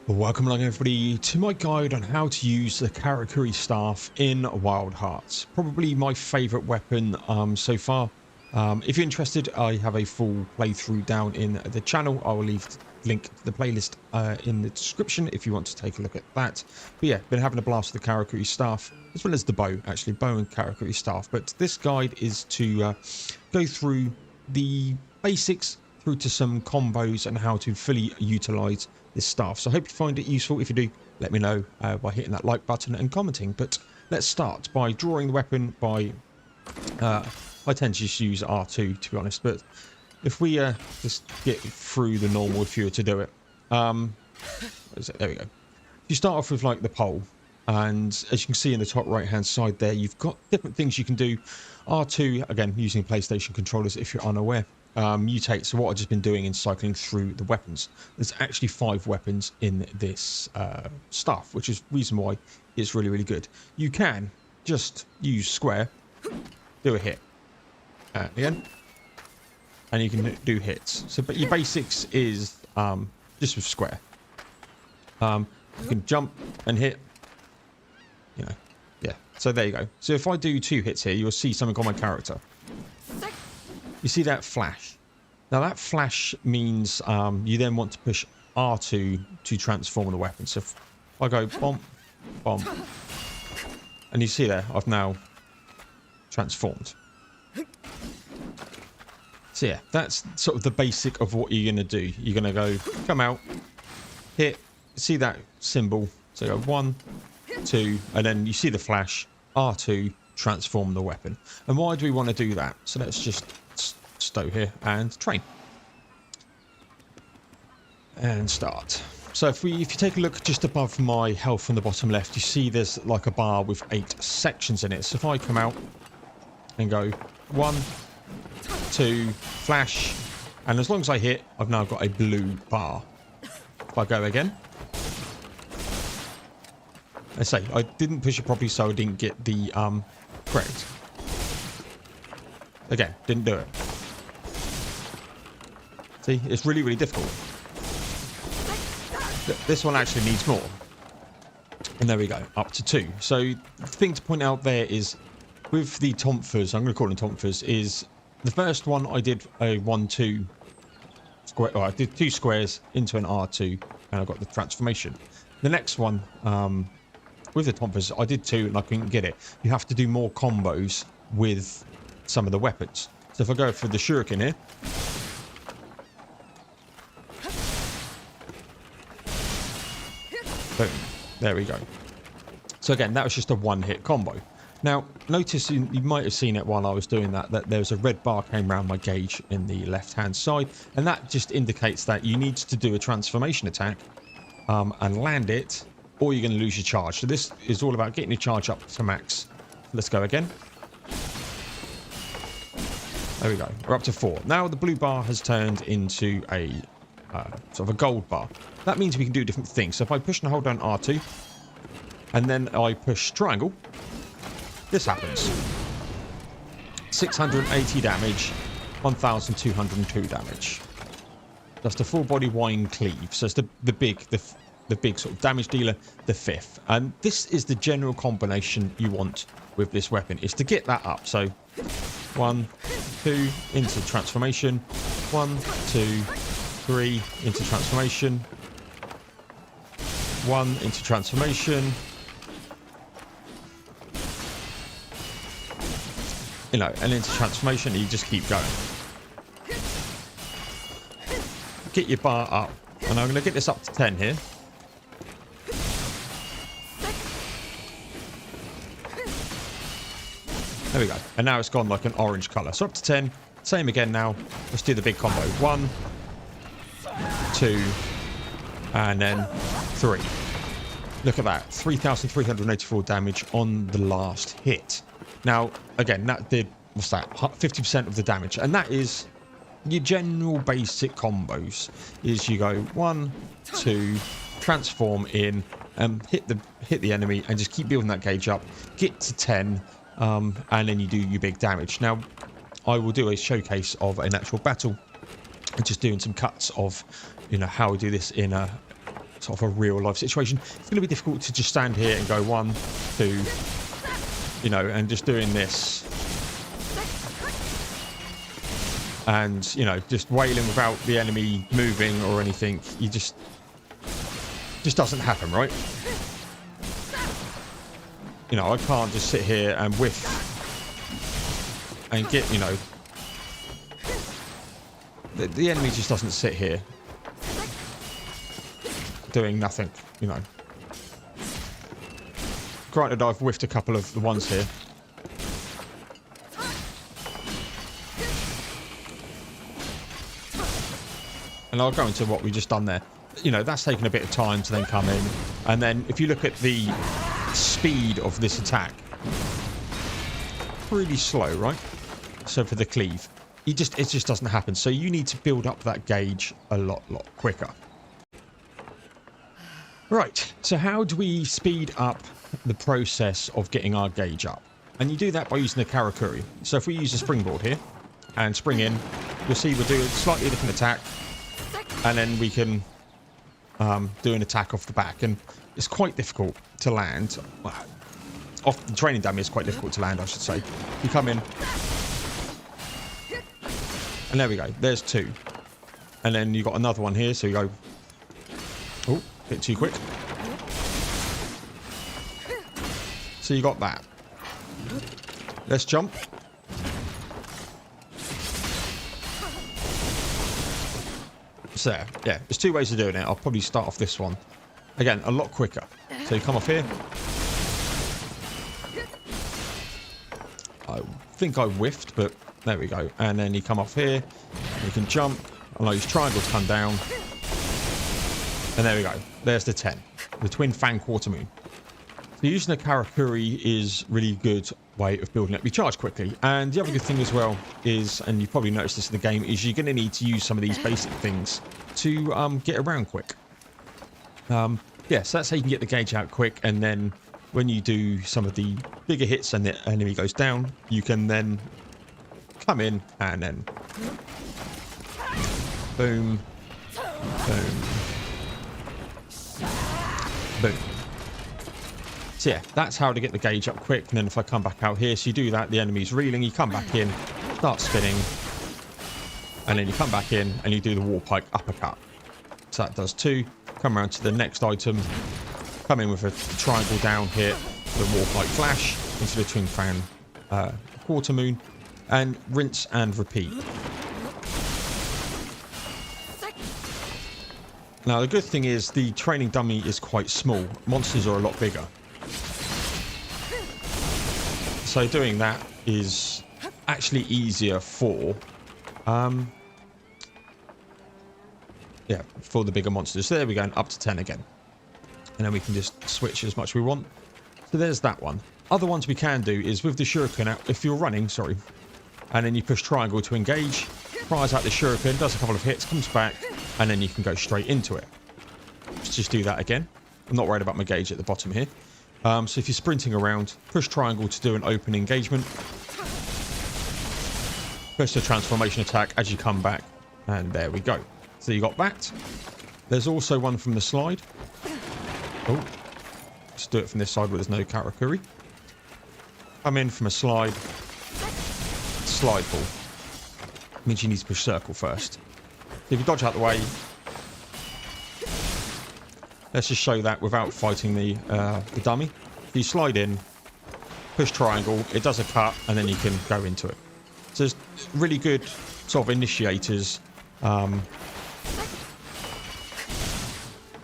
Welcome along everybody to my guide on how to use the Karakuri staff in Wild Hearts. Probably my favourite weapon so far. If you're interested, I have a full playthrough down in the channel. I will leave the link to the playlist in the description if you want to take a look at that. But yeah, been having a blast with the Karakuri staff, as well as the bow, actually, bow and Karakuri staff. But this guide is to go through the basics through to some combos and how to fully utilise this staff. So I hope you find it useful. If you do, let me know by hitting that like button and commenting. But let's start by drawing the weapon by... I tend to just use R2 to be honest, but if we just get through the normal if you were to do it. What is it? There we go. You start off with like the pole, and as you can see in the top right hand side there, you've got different things you can do. R2, again, using PlayStation controllers if you're unaware. Mutate, so what I've just been doing is cycling through the weapons. There's actually 5 weapons in this staff, which is reason why it's really, really good. You can just use square, do a hit, again, and you can do hits. So, but your basics is just with square. You can jump and hit, you know, yeah. So there you go. So if I do 2 hits here, you'll see something on my character. You see that flash? Now that flash means you then want to push R2 to transform the weapon. So if I go bomb, bomb, and you see there, I've now transformed. So yeah, that's sort of the basic of what you're going to do. You're going to go, come out, hit, see that symbol. So go 1, 2, and then you see the flash, R2, transform the weapon. And why do we want to do that? So let's just stow here and train and start. So if you take a look just above my health on the bottom left, you see there's like a bar with 8 sections in it. So if I come out and go 1, 2, flash, and as long as I hit, I've now got a blue bar. If I go again, I say I didn't push it properly, so I didn't get the correct. Again, didn't do it. See, it's really, really difficult. This one actually needs more. And there we go, up to 2. So the thing to point out there is with the tonfas, I'm going to call them tonfas, is the first one I did a 1-2 square, or I did 2 squares into an R2 and I got the transformation. The next one, with the tonfas, I did 2 and I couldn't get it. You have to do more combos with some of the weapons. So if I go for the shuriken here, boom, there we go. So again, that was just a 1-hit combo. Now, notice you might have seen it while I was doing that there's a red bar came around my gauge in the left-hand side, and that just indicates that you need to do a transformation attack and land it, or you're going to lose your charge. So this is all about getting your charge up to max. Let's go again. There we go. We're up to 4. Now the blue bar has turned into a sort of a gold bar. That means we can do different things. So if I push and hold down R2, and then I push triangle, this happens. 680 damage, 1,202 damage. That's the full body wine cleave. So it's the big sort of damage dealer, the 5th. And this is the general combination you want with this weapon, is to get that up. So 1, 2 into transformation, 1, 2, 3 into transformation, 1 into transformation, you know, and into transformation, and you just keep going. Get your bar up, and I'm going to get this up to 10 here. There we go. And now it's gone like an orange colour. So up to 10. Same again now. Let's do the big combo. 1, 2, and then 3. Look at that. 3,384 damage on the last hit. Now, again, that did, what's that? 50% of the damage. And that is your general basic combos. Is you go 1, 2, transform in, hit the enemy, and just keep building that gauge up. Get to 10. And then you do your big damage. Now, I will do a showcase of an actual battle and just doing some cuts of, you know, how we do this in a sort of a real life situation. It's going to be difficult to just stand here and go 1, 2, you know, and just doing this. And, you know, just wailing without the enemy moving or anything. You just doesn't happen, right? You know, I can't just sit here and whiff and get, you know, the enemy just doesn't sit here doing nothing, you know. Granted, I've whiffed a couple of the ones here. And I'll go into what we just done there. You know, that's taken a bit of time to then come in. And then if you look at the speed of this attack, really slow, right? So for the cleave, it just doesn't happen. So you need to build up that gauge a lot quicker. Right, so how do we speed up the process of getting our gauge up? And you do that by using the Karakuri. So if we use a springboard here and spring in, you'll see we'll do a slightly different attack. And then we can do an attack off the back. And it's quite difficult to land. Well, off the training dummy is quite difficult to land, I should say. You come in. And there we go. There's 2. And then you got another one here. So you go... Oh, a bit too quick. So you got that. Let's jump. So, yeah, there's 2 ways of doing it. I'll probably start off this one. Again, a lot quicker. So you come off here. I think I whiffed, but there we go. And then you come off here. You can jump. And I use triangle to come down. And there we go. There's the 10. The Twin Fang Quarter Moon. So using the Karakuri is really good way of building up your charge quickly. And the other good thing as well is, and you've probably noticed this in the game, is you're going to need to use some of these basic things to get around quick. Yeah, so that's how you can get the gauge out quick. And then when you do some of the bigger hits and the enemy goes down, you can then come in and then boom, boom, boom. So yeah, that's how to get the gauge up quick. And then if I come back out here, so you do that, the enemy's reeling, you come back in, start spinning, and then you come back in and you do the wall pike uppercut. So that does 2. Come around to the next item, come in with a triangle down hit, the wall pike flash into the Twin Fan Quarter Moon, and rinse and repeat. Now the good thing is the training dummy is quite small. Monsters are a lot bigger. So doing that is actually easier for for the bigger monsters. So there we go, up to 10 again. And then we can just switch as much as we want. So there's that one. Other ones we can do is with the shuriken, if you're running, sorry, and then you push triangle to engage, fires out the shuriken, does a couple of hits, comes back, and then you can go straight into it. Let's just do that again. I'm not worried about my gauge at the bottom here. So if you're sprinting around, push triangle to do an open engagement. Push the transformation attack as you come back, and there we go. So you got that. There's also one from the slide. Oh, let's do it from this side where there's no Karakuri. Come in from a slide. Slide ball. Means you need to push circle first. If you dodge out the way, let's just show that without fighting the dummy. If you slide in, push triangle, it does a cut, and then you can go into it. So there's really good sort of initiators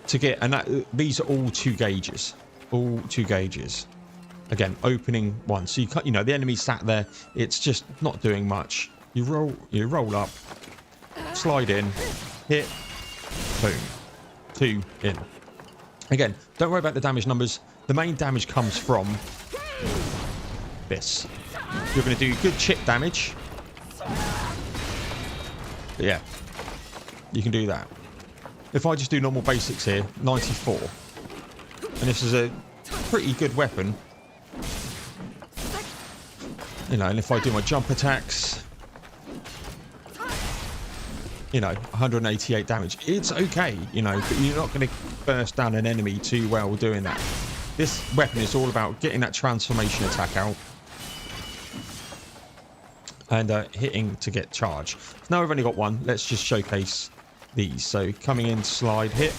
to get, and these are all 2 gauges. All 2 gauges. Again, opening one. So you know the enemy sat there. It's just not doing much. You roll up, slide in, hit, boom, 2 in. Again, don't worry about the damage numbers. The main damage comes from this. You're going to do good chip damage. But yeah, you can do that. If I just do normal basics here, 94. And this is a pretty good weapon. You know, and if I do my jump attacks, you know, 188 damage. It's okay, you know, but you're not going to burst down an enemy too well doing that. This weapon is all about getting that transformation attack out and hitting to get charge. So now we've only got one. Let's just showcase these. So coming in, slide, hit.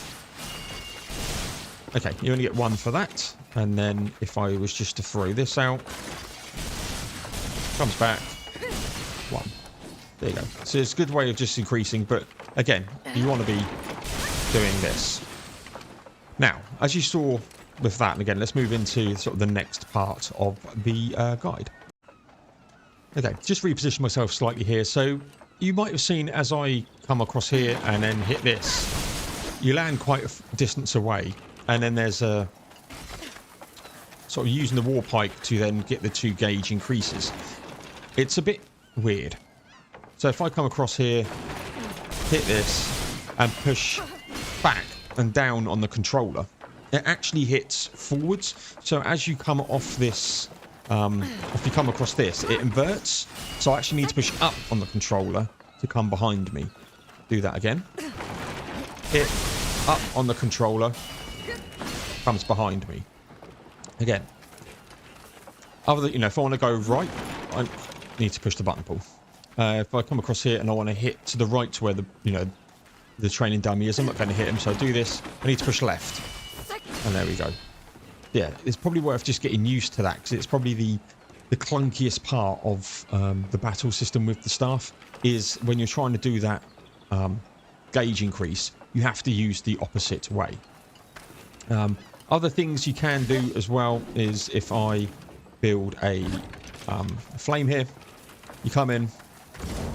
Okay, you only get one for that. And then if I was just to throw this out, comes back, one. There you go. So it's a good way of just increasing, but again, you want to be doing this. Now, as you saw with that, and again, let's move into sort of the next part of the guide. Okay, just reposition myself slightly here. So you might have seen as I come across here and then hit this, you land quite a distance away, and then there's a sort of using the war pike to then get the 2 gauge increases. It's a bit weird. So if I come across here, hit this, and push back and down on the controller, it actually hits forwards. So as you come off this, if you come across this, it inverts. So I actually need to push up on the controller to come behind me. Do that again. Hit up on the controller, comes behind me. Again. Other than, you know, if I want to go right, I need to push the button pull. If I come across here and I want to hit to the right to where the, you know, the training dummy is, I'm not going to hit him, so I do this. I need to push left. And there we go. Yeah, it's probably worth just getting used to that, because it's probably the clunkiest part of the battle system with the staff, is when you're trying to do that gauge increase, you have to use the opposite way. Other things you can do as well is if I build a flame here, you come in,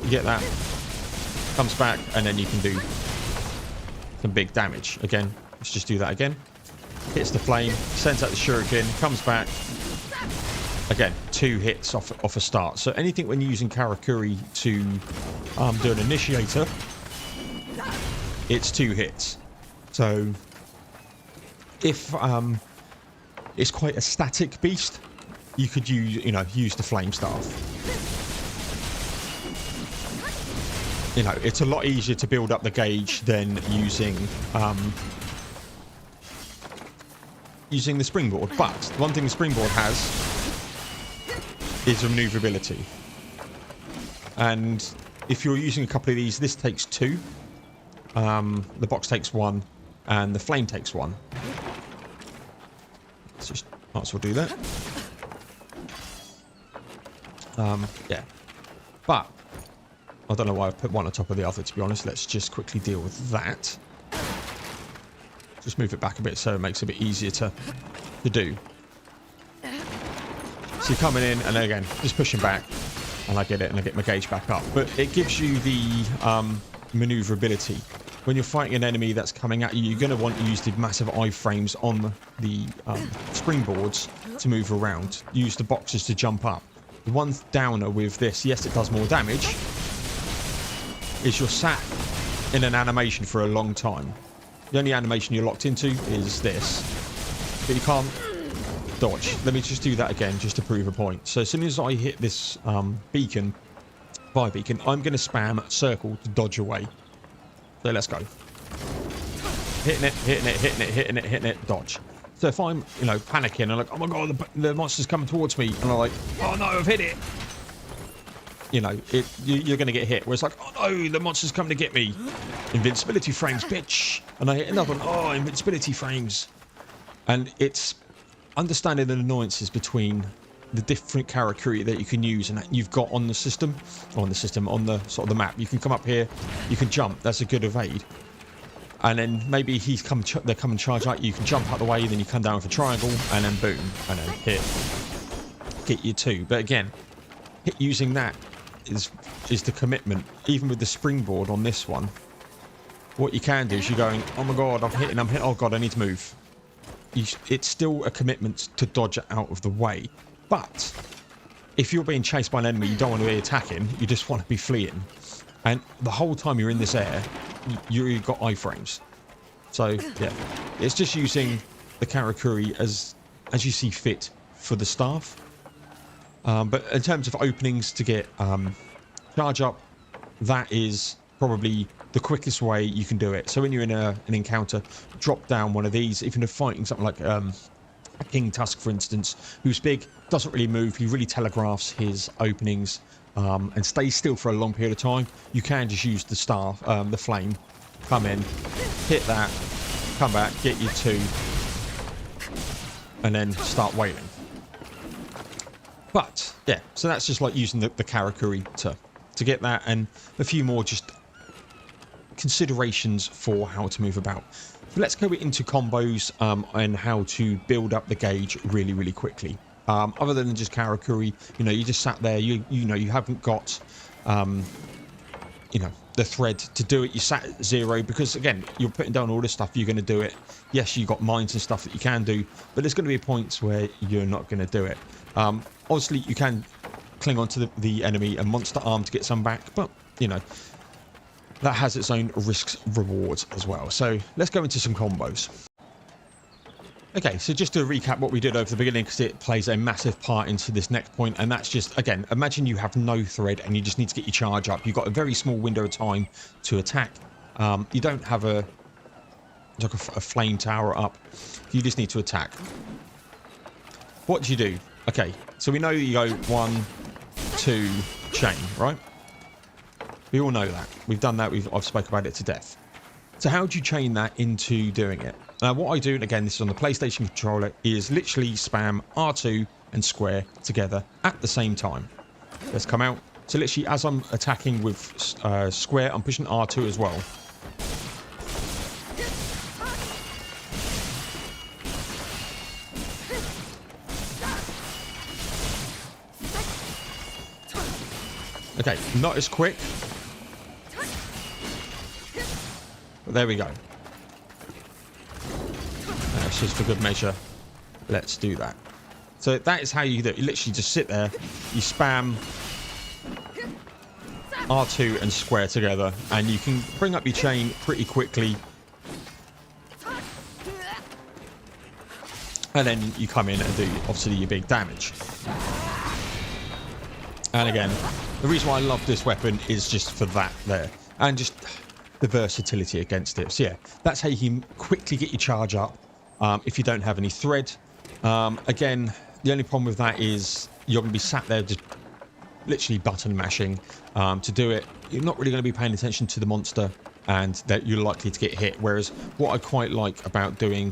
you get that, comes back, and then you can do some big damage. Again, let's just do that again. Hits the flame, sends out the shuriken, comes back. Again, 2 hits off a start. So anything when you're using Karakuri to do an initiator, it's 2 hits. So if it's quite a static beast, you could use the flame staff. You know, it's a lot easier to build up the gauge than using the springboard. But one thing the springboard has is maneuverability. And if you're using a couple of these, this takes 2. The box takes 1, and the flame takes 1. Let's just might as well do that. Yeah. But I don't know why I've put one on top of the other, to be honest. Let's just quickly deal with that. Just move it back a bit so it makes it a bit easier to do. So you're coming in, and then again, just pushing back, and I get it, and I get my gauge back up. But it gives you the maneuverability. When you're fighting an enemy that's coming at you, you're going to want to use the massive iframes on the springboards to move around. Use the boxes to jump up. The one downer with this, yes, it does more damage, is you're sat in an animation for a long time. The only animation you're locked into is this, but you can't dodge. Let me just do that again just to prove a point. So as soon as I hit this beacon, fire beacon, I'm going to spam circle to dodge away. So let's go. Hitting it, hitting it, hitting it, hitting it, hitting it, dodge. So if I'm, you know, panicking, I'm like, oh my god, the monster's coming towards me, and I'm like, oh no, I've hit it. You know, you're going to get hit. Where it's like, oh no, the monster's coming to get me. Invincibility frames, bitch. And I hit another one. Oh, invincibility frames. And it's understanding the annoyances between the different Karakuri that you can use and that you've got on the system, on the sort of the map. You can come up here, you can jump. That's a good evade. And then maybe they come and charge out. You can jump out the way, then you come down with a triangle, and then boom, and then get you 2. But again, using that is the commitment. Even with the springboard on this one, what you can do is you're going, oh my god, I'm hitting, oh god, I need to move. It's still a commitment to dodge out of the way. But if you're being chased by an enemy, you don't want to be attacking, you just want to be fleeing. And the whole time you're in this air, you've got iframes. So yeah, it's just using the Karakuri as you see fit for the staff. But in terms of openings to get charge up, that is probably the quickest way you can do it. So when you're in an encounter, drop down one of these. If you're fighting something like a King Tusk, for instance, who's big, doesn't really move, he really telegraphs his openings and stays still for a long period of time, you can just use the staff, the flame, come in, hit that, come back, get you 2, and then start wailing. But yeah, so that's just like using the Karakuri to get that, and a few more just considerations for how to move about. But let's go into combos and how to build up the gauge really, really quickly. Other than just Karakuri, you know, you just sat there, you know, you haven't got, you know, the thread to do it. You sat at 0 because, again, you're putting down all this stuff, you're going to do it. Yes, you've got mines and stuff that you can do, but there's going to be points where you're not going to do it. Obviously, you can cling on to the enemy and monster arm to get some back, but, you know, that has its own risks, rewards as well. So let's go into some combos. Okay, so just to recap what we did over the beginning, because it plays a massive part into this next point, and that's just, again, imagine you have no thread and you just need to get your charge up. You've got a very small window of time to attack. You don't have like a flame tower up. You just need to attack. What do you do? Okay, so we know you go 1, 2, chain, right? We all know that. We've done that. I've spoke about it to death. So how do you chain that into doing it? Now, what I do, and again, this is on the PlayStation controller, is literally spam R2 and square together at the same time. Let's come out. So literally, as I'm attacking with square, I'm pushing R2 as well. Okay, not as quick. But there we go. That's just for good measure. Let's do that. So that is how you do it. You literally just sit there, you spam R2 and square together, and you can bring up your chain pretty quickly. And then you come in and do, obviously, your big damage. And again, the reason why I love this weapon is just for that there. And just the versatility against it. So yeah, that's how you can quickly get your charge up if you don't have any thread. Again, the only problem with that is you're going to be sat there just literally button mashing to do it. You're not really going to be paying attention to the monster, and that you're likely to get hit. Whereas what I quite like about doing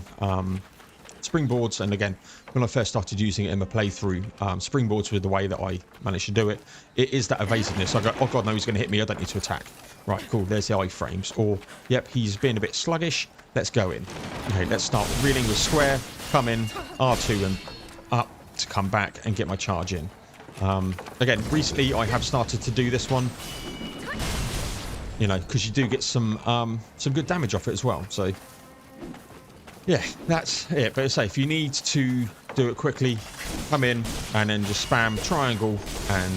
springboards, and again, when I first started using it in my playthrough, springboards were the way that I managed to do it. It is that evasiveness. I go, oh god, no, he's going to hit me, I don't need to attack. Right, cool, there's the iframes. Or, yep, he's being a bit sluggish, let's go in. Okay, let's start reeling with square, come in, R2 and up to come back and get my charge in. Again, recently I have started to do this one, you know, because you do get some good damage off it as well. So yeah, that's it. But I say, if you need to do it quickly, come in and then just spam triangle and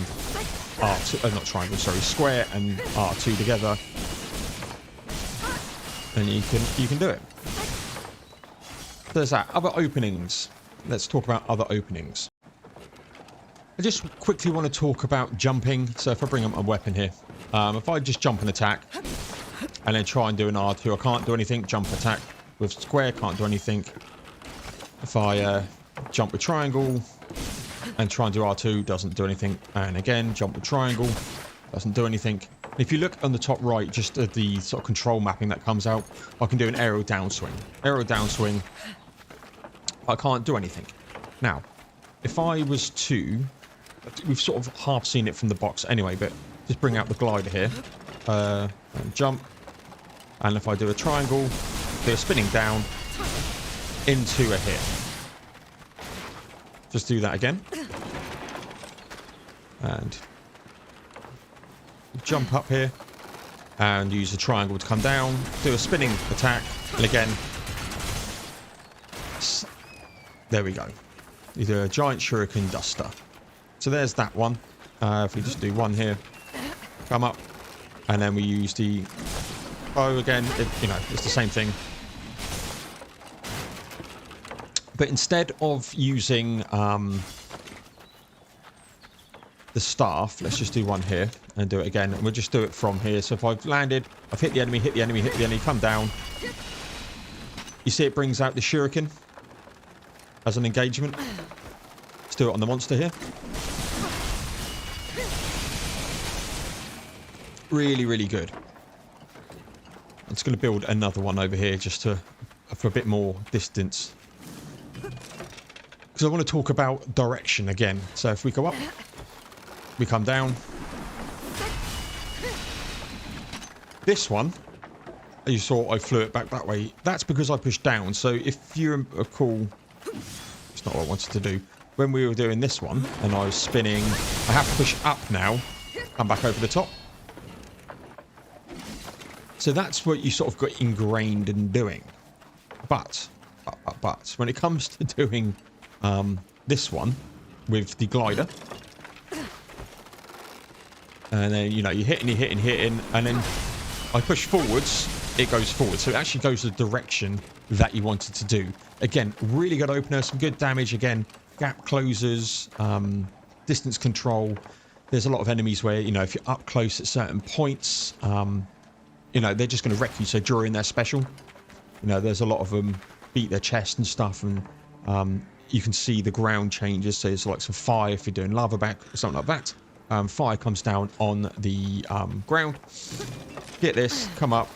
R2, not triangle, sorry, square and R2 together, and you can do it. There's that. Other openings. Let's talk about other openings. I just quickly want to talk about jumping. So if I bring up my weapon here, if I just jump and attack and then try and do an R2, I can't do anything. Jump attack with square, can't do anything. If I jump with triangle and try and do R2, doesn't do anything. And again, jump with triangle, doesn't do anything. If you look on the top right, just at the sort of control mapping that comes out, I can do an aerial downswing. Aerial downswing, I can't do anything. Now, if I was to, we've sort of half seen it from the box anyway, but just bring out the glider here, and jump, and if I do a triangle, do a spinning down into a hit. Just do that again, and jump up here, and use the triangle to come down, do a spinning attack, and again, there we go. You do a giant shuriken duster. So there's that one. If we just do one here, come up, and then we use the bow again. You know, it's the same thing. But instead of using the staff, let's just do one here and do it again. And we'll just do it from here. So if I've landed, I've hit the enemy, hit the enemy, hit the enemy, come down. You see it brings out the shuriken as an engagement. Let's do it on the monster here. Really, really good. I'm just going to build another one over here just to for a bit more distance. Because I want to talk about direction again. So if we go up, we come down. This one, you saw I flew it back that way. That's because I pushed down. So if you recall, it's not what I wanted to do. When we were doing this one and I was spinning, I have to push up now, come back over the top. So that's what you sort of got ingrained in doing. But when it comes to doing this one with the glider, and then, you know, you hit and you hit and hitting, and then I push forwards, it goes forward. So it actually goes the direction that you wanted to do. Again, really good opener, some good damage. Again, gap closers, distance control. There's a lot of enemies where, you know, if you're up close at certain points, you know, they're just going to wreck you. So during their special, you know, there's a lot of them beat their chest and stuff, and you can see the ground changes. So it's like some fire if you're doing lava back or something like that. Fire comes down on the ground. Get this, come up.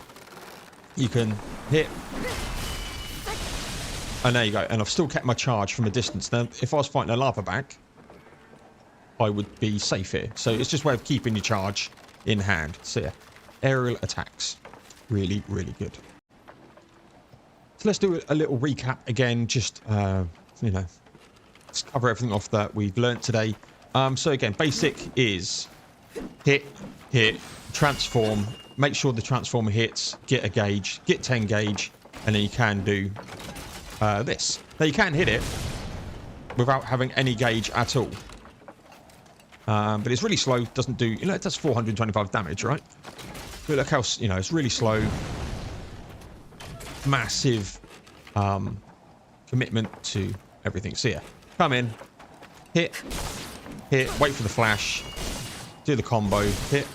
You can hit. And there you go. And I've still kept my charge from a distance. Now, if I was fighting a lava back, I would be safe here. So it's just a way of keeping your charge in hand. So yeah, aerial attacks. Really, really good. So let's do a little recap again. Just, you know, let's cover everything off that we've learnt today. So again, basic is hit, transform, make sure the transformer hits, get a gauge, get 10 gauge, and then you can do this. Now you can hit it without having any gauge at all. But it's really slow, doesn't do, you know, it does 425 damage, right? But look how, you know, it's really slow. Massive commitment to everything. So yeah, come in, hit, wait for the flash, do the combo, hit,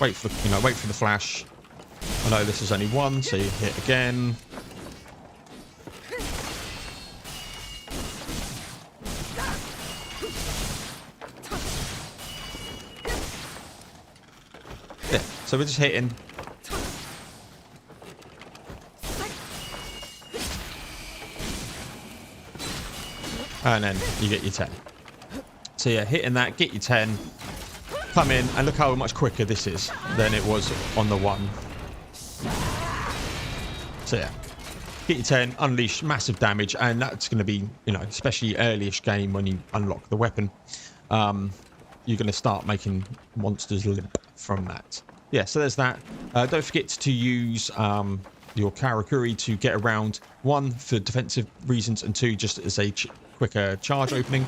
wait for the, you know, wait for the flash. I know this is only one, so you hit again. Yeah, so we're just hitting. And then you get your 10. So yeah, hitting that, get your 10, come in, and look how much quicker this is than it was on the one. So yeah, get your 10, unleash massive damage, and that's going to be, you know, especially early-ish game when you unlock the weapon, you're going to start making monsters limp from that. Yeah, so there's that. Don't forget to use your Karakuri to get around, one, for defensive reasons, and two, just as a quicker charge opening.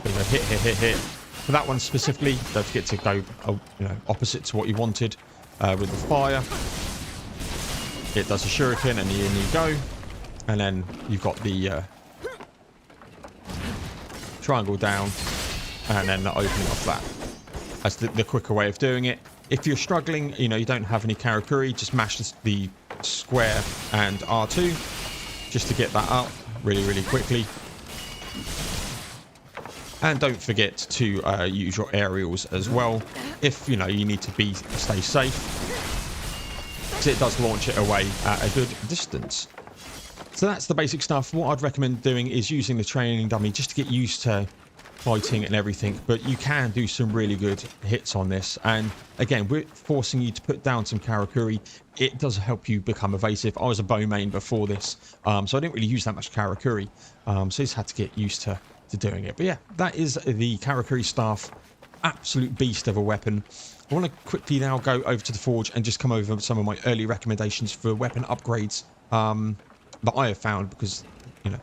Hit. For that one specifically, don't forget to go, you know, opposite to what you wanted with the fire. It does a shuriken, and in you go. And then you've got the triangle down, and then the opening off that. That's the quicker way of doing it. If you're struggling, you know, you don't have any Karakuri, just mash the square and R2 just to get that up really, really quickly. And don't forget to use your aerials as well, if, you know, you need to stay safe. So it does launch it away at a good distance. So that's the basic stuff. What I'd recommend doing is using the training dummy just to get used to fighting and everything, but you can do some really good hits on this. And again, we're forcing you to put down some Karakuri. It does help you become evasive. I was a bow main before this, so I didn't really use that much Karakuri, so I just had to get used to doing it. But yeah, that is the Karakuri staff. Absolute beast of a weapon. I want to quickly now go over to the forge and just come over some of my early recommendations for weapon upgrades that I have found, because, you know,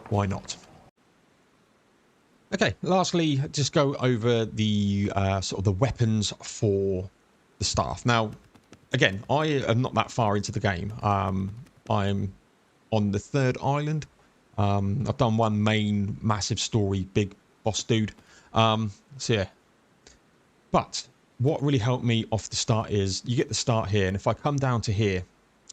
why not? Okay, lastly, just go over the sort of the weapons for the staff. Now, again, I am not that far into the game. I'm on the 3rd island. I've done one main massive story, big boss dude. So yeah. But what really helped me off the start is you get the start here, and if I come down to here,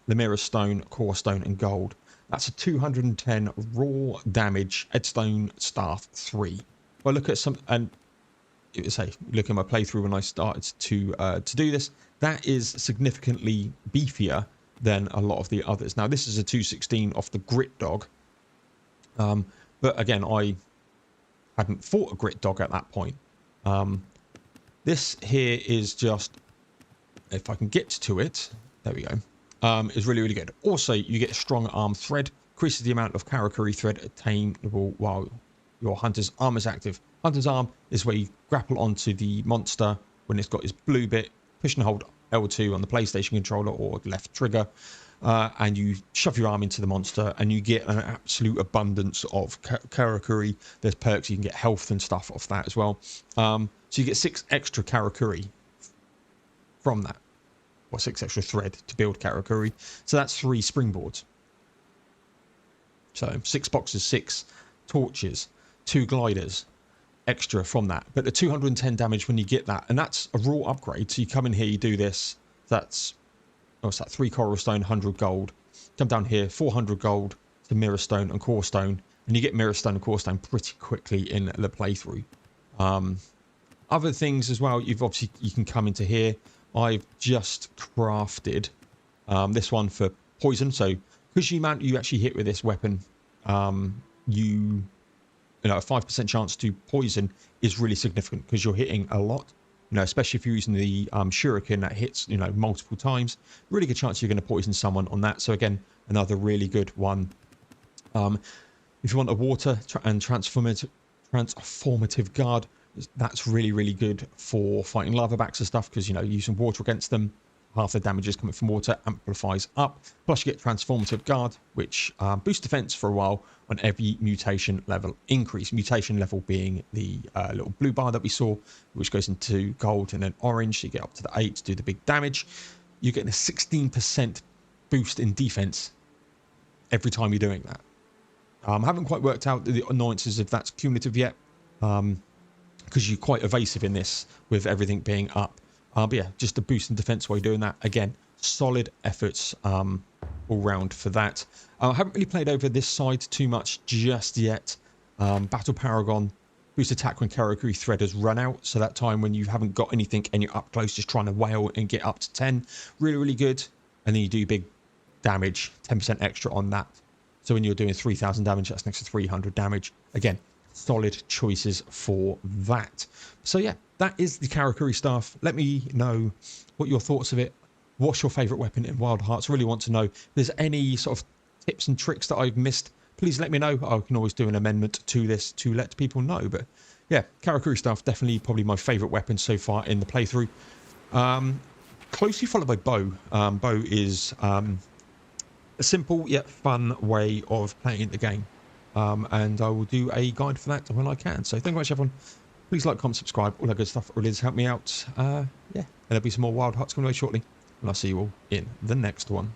the mirror stone, core stone, and gold, that's a 210 raw damage headstone staff 3. If I look at some, and say look at my playthrough when I started to do this, that is significantly beefier than a lot of the others. Now this is a 216 off the grit dog, but again I hadn't fought a grit dog at that point. This here is just, if I can get to it, there we go, is really, really good. Also, you get strong arm thread, increases the amount of Karakuri thread attainable while your hunter's arm is active. Hunter's arm is where you grapple onto the monster when it's got its blue bit, push and hold L2 on the PlayStation controller or left trigger, and you shove your arm into the monster and you get an absolute abundance of Karakuri. There's perks, you can get health and stuff off that as well. So you get 6 extra Karakuri from that, or 6 extra thread to build Karakuri. So that's 3 springboards. So 6 boxes, 6 torches, 2 gliders extra from that. But the 210 damage when you get that, and that's a raw upgrade. So you come in here, you do this. That's, what's that? 3 coral stone, 100 gold. Come down here, 400 gold to mirror stone and core stone, and you get mirror stone and core stone pretty quickly in the playthrough. Other things as well, you can come into here. I've just crafted this one for poison. So because you actually hit with this weapon, you know, a 5% chance to poison is really significant because you're hitting a lot. You know, especially if you're using the shuriken that hits, you know, multiple times. Really good chance you're going to poison someone on that. So again, another really good one. If you want a water and transformative guard, that's really, really good for fighting lava backs and stuff because, you know, using water against them, half the damage is coming from water, amplifies up. Plus you get transformative guard, which boosts defense for a while on every mutation level increase. Mutation level being the little blue bar that we saw, which goes into gold and then orange. So you get up to the 8 to do the big damage. You're getting a 16% boost in defense every time you're doing that. I haven't quite worked out the annoyances if that's cumulative yet, because you're quite evasive in this with everything being up. But yeah, just a boost in defense while you're doing that. Again, solid efforts all round for that. I haven't really played over this side too much just yet. Battle Paragon, boost attack when Karakuri thread has run out. So that time when you haven't got anything and you're up close just trying to wail and get up to 10. Really, really good. And then you do big damage, 10% extra on that. So when you're doing 3,000 damage, that's next to 300 damage. Again, solid choices for that. So yeah, that is the Karakuri staff. Let me know what your thoughts of it. What's your favourite weapon in Wild Hearts? I really want to know. If there's any sort of tips and tricks that I've missed, please let me know. I can always do an amendment to this to let people know. But yeah, Karakuri staff, definitely probably my favourite weapon so far in the playthrough. Closely followed by bow. Bow is a simple yet fun way of playing the game. And I will do a guide for that when I can. So thank you very much, everyone. Please like, comment, subscribe, all that good stuff. It really does help me out. Yeah, and there'll be some more Wild Hearts coming away shortly. And I'll see you all in the next one.